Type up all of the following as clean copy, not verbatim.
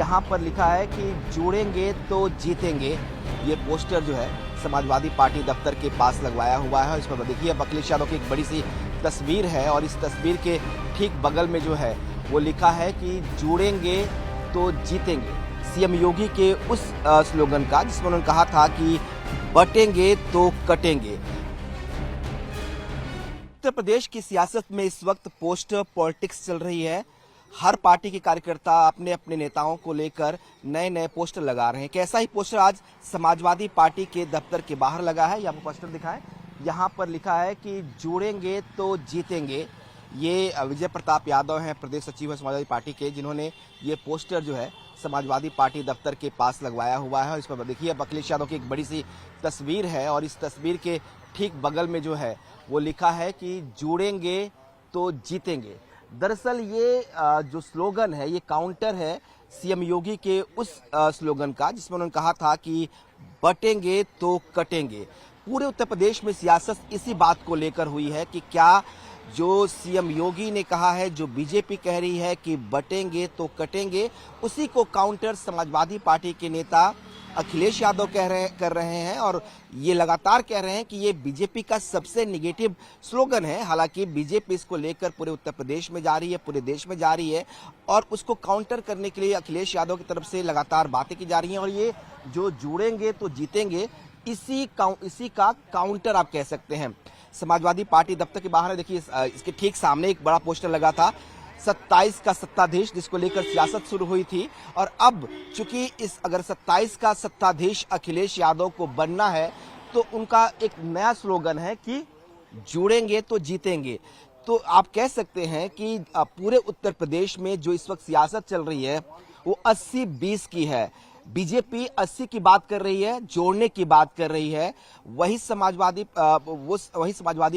यहाँ पर लिखा है कि जुड़ेंगे तो जीतेंगे। ये पोस्टर जो है समाजवादी पार्टी दफ्तर के पास लगवाया हुआ है। इस पर देखिए अखिलेश यादव की एक बड़ी सी तस्वीर है और इस तस्वीर के ठीक बगल में जो है वो लिखा है कि जुड़ेंगे तो जीतेंगे। सीएम योगी के उस स्लोगन का जिसमें उन्होंने कहा था कि बटेंगे तो कटेंगे। उत्तर प्रदेश की सियासत में इस वक्त पोस्ट पॉलिटिक्स चल रही है। हर पार्टी के कार्यकर्ता अपने अपने नेताओं को लेकर नए नए पोस्टर लगा रहे हैं। कैसा ही पोस्टर आज समाजवादी पार्टी के दफ्तर के बाहर लगा है। यहाँ पर पोस्टर दिखाएं, यहाँ पर लिखा है कि जुड़ेंगे तो जीतेंगे। ये विजय प्रताप यादव हैं, प्रदेश सचिव है समाजवादी पार्टी के, जिन्होंने ये पोस्टर जो है समाजवादी पार्टी दफ्तर के पास लगवाया हुआ है। इस पर देखिए अखिलेश यादव की एक बड़ी सी तस्वीर है और इस तस्वीर के ठीक बगल में जो है वो लिखा है कि जुड़ेंगे तो जीतेंगे। दरअसल ये जो स्लोगन है ये काउंटर है सीएम योगी के उस स्लोगन का जिसमें उन्होंने कहा था कि बटेंगे तो कटेंगे। पूरे उत्तर प्रदेश में सियासत इसी बात को लेकर हुई है कि क्या जो सीएम योगी ने कहा है, जो बीजेपी कह रही है कि बटेंगे तो कटेंगे, उसी को काउंटर समाजवादी पार्टी के नेता अखिलेश यादव कर रहे हैं और ये लगातार कह रहे हैं कि ये बीजेपी का सबसे निगेटिव स्लोगन है। हालांकि बीजेपी इसको लेकर पूरे उत्तर प्रदेश में जा रही है, पूरे देश में जा रही है और उसको काउंटर करने के लिए अखिलेश यादव की तरफ से लगातार बातें की जा रही हैं और ये जो जुड़ेंगे तो जीतेंगे इसी का काउंटर आप कह सकते हैं। समाजवादी पार्टी दफ्तर के बाहर देखिए इसके ठीक सामने एक बड़ा पोस्टर लगा था 27 का सत्ताधीश, जिसको लेकर सियासत शुरू हुई थी और अब चूंकि अगर 27 का सत्ताधीश अखिलेश यादव को बनना है तो उनका एक नया स्लोगन है कि जुड़ेंगे तो जीतेंगे। तो आप कह सकते हैं कि पूरे उत्तर प्रदेश में जो इस वक्त सियासत चल रही है वो 80-20 की है। बीजेपी 80 की बात कर रही है, जोड़ने की बात कर रही है, वही समाजवादी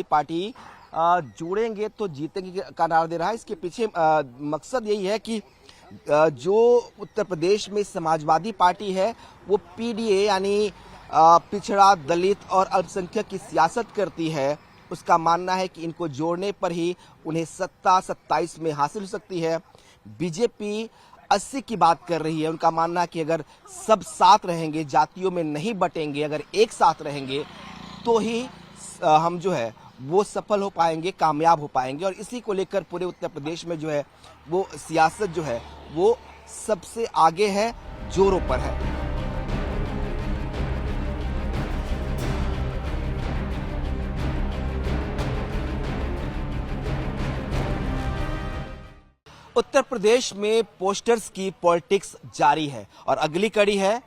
पार्टी जुड़ेंगे तो जीतेंगे का नारा दे रहा है। इसके पीछे मकसद यही है कि जो उत्तर प्रदेश में समाजवादी पार्टी है वो पीडीए यानी पिछड़ा, दलित और अल्पसंख्यक की सियासत करती है। उसका मानना है कि इनको जोड़ने पर ही उन्हें सत्ता 27 में हासिल हो सकती है। बीजेपी 80 की बात कर रही है। उनका मानना है कि अगर सब साथ रहेंगे, जातियों में नहीं बटेंगे, अगर एक साथ रहेंगे तो ही हम जो है वो सफल हो पाएंगे, कामयाब हो पाएंगे और इसी को लेकर पूरे उत्तर प्रदेश में जो है वो सियासत जो है वो सबसे आगे है, जोरों पर है। उत्तर प्रदेश में पोस्टर्स की पॉलिटिक्स जारी है और अगली कड़ी है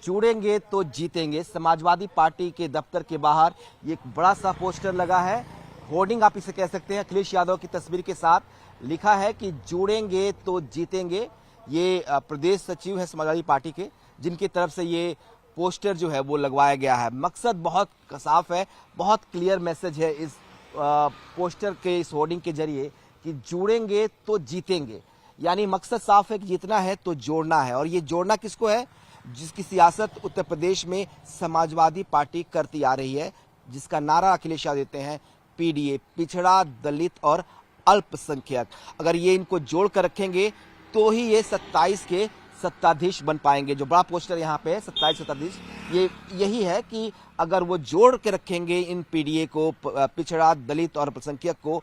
जुड़ेंगे तो जीतेंगे। समाजवादी पार्टी के दफ्तर के बाहर ये एक बड़ा सा पोस्टर लगा है, होर्डिंग आप इसे कह सकते हैं, अखिलेश यादव की तस्वीर के साथ लिखा है कि जुड़ेंगे तो जीतेंगे। ये प्रदेश सचिव है समाजवादी पार्टी के, जिनकी तरफ से ये पोस्टर जो है वो लगवाया गया है। मकसद बहुत साफ है, बहुत क्लियर मैसेज है इस पोस्टर के, इस होर्डिंग के जरिए कि जुड़ेंगे तो जीतेंगे। यानी मकसद साफ है कि जीतना है तो जोड़ना है और ये जोड़ना किसको है, जिसकी सियासत उत्तर प्रदेश में समाजवादी पार्टी करती आ रही है, जिसका नारा अखिलेश यादव देते हैं पीडीए, पिछड़ा, दलित और अल्पसंख्यक। अगर ये इनको जोड़ कर रखेंगे तो ही ये 27 के सत्ताधीश बन पाएंगे। जो बड़ा पोस्टर यहाँ पे है 27 सत्ताधीश, ये यही है कि अगर वो जोड़ के रखेंगे इन पीडीए को, पिछड़ा, दलित और अल्पसंख्यक को,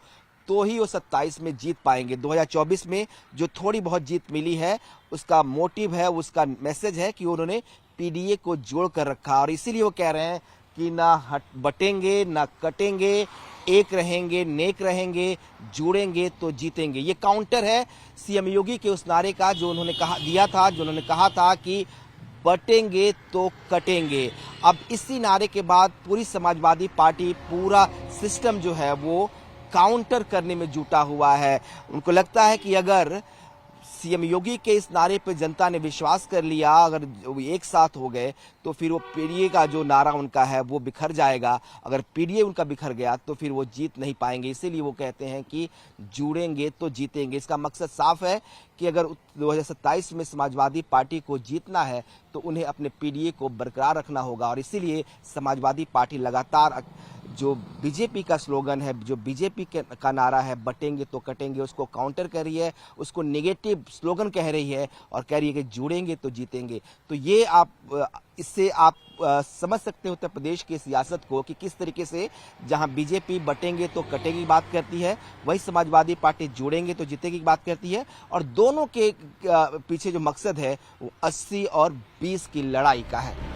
तो ही वो 27 में जीत पाएंगे। 2024 में जो थोड़ी बहुत जीत मिली है उसका मोटिव है, उसका मैसेज है कि उन्होंने पीडीए को जोड़ कर रखा और इसीलिए वो कह रहे हैं कि ना बटेंगे ना कटेंगे, एक रहेंगे, नेक रहेंगे, जुड़ेंगे तो जीतेंगे। ये काउंटर है सीएम योगी के उस नारे का जो उन्होंने कहा था कि बटेंगे तो कटेंगे। अब इसी नारे के बाद पूरी समाजवादी पार्टी, पूरा सिस्टम जो है वो काउंटर करने में जुटा हुआ है। उनको लगता है कि अगर सीएम योगी के इस नारे पर जनता ने विश्वास कर लिया, अगर एक साथ हो गए तो फिर वो पीडीए का जो नारा उनका है वो बिखर जाएगा। अगर पीडीए उनका बिखर गया तो फिर वो जीत नहीं पाएंगे। इसीलिए वो कहते हैं कि जुड़ेंगे तो जीतेंगे। इसका मकसद साफ है कि अगर 2027 में समाजवादी पार्टी को जीतना है तो उन्हें अपने पीडीए को बरकरार रखना होगा और इसीलिए समाजवादी पार्टी लगातार जो बीजेपी का स्लोगन है, जो बीजेपी का नारा है, बटेंगे तो कटेंगे, उसको काउंटर कर रही है, उसको नेगेटिव स्लोगन कह रही है और कह रही है कि जुड़ेंगे तो जीतेंगे। तो ये इससे आप समझ सकते हैं उत्तर प्रदेश की सियासत को कि किस तरीके से जहां बीजेपी बटेंगे तो कटेंगे की बात करती है, वही समाजवादी पार्टी जुड़ेंगे तो जीतेगी की बात करती है। और दोनों के पीछे जो मकसद है वो 80 और 20 की लड़ाई का है।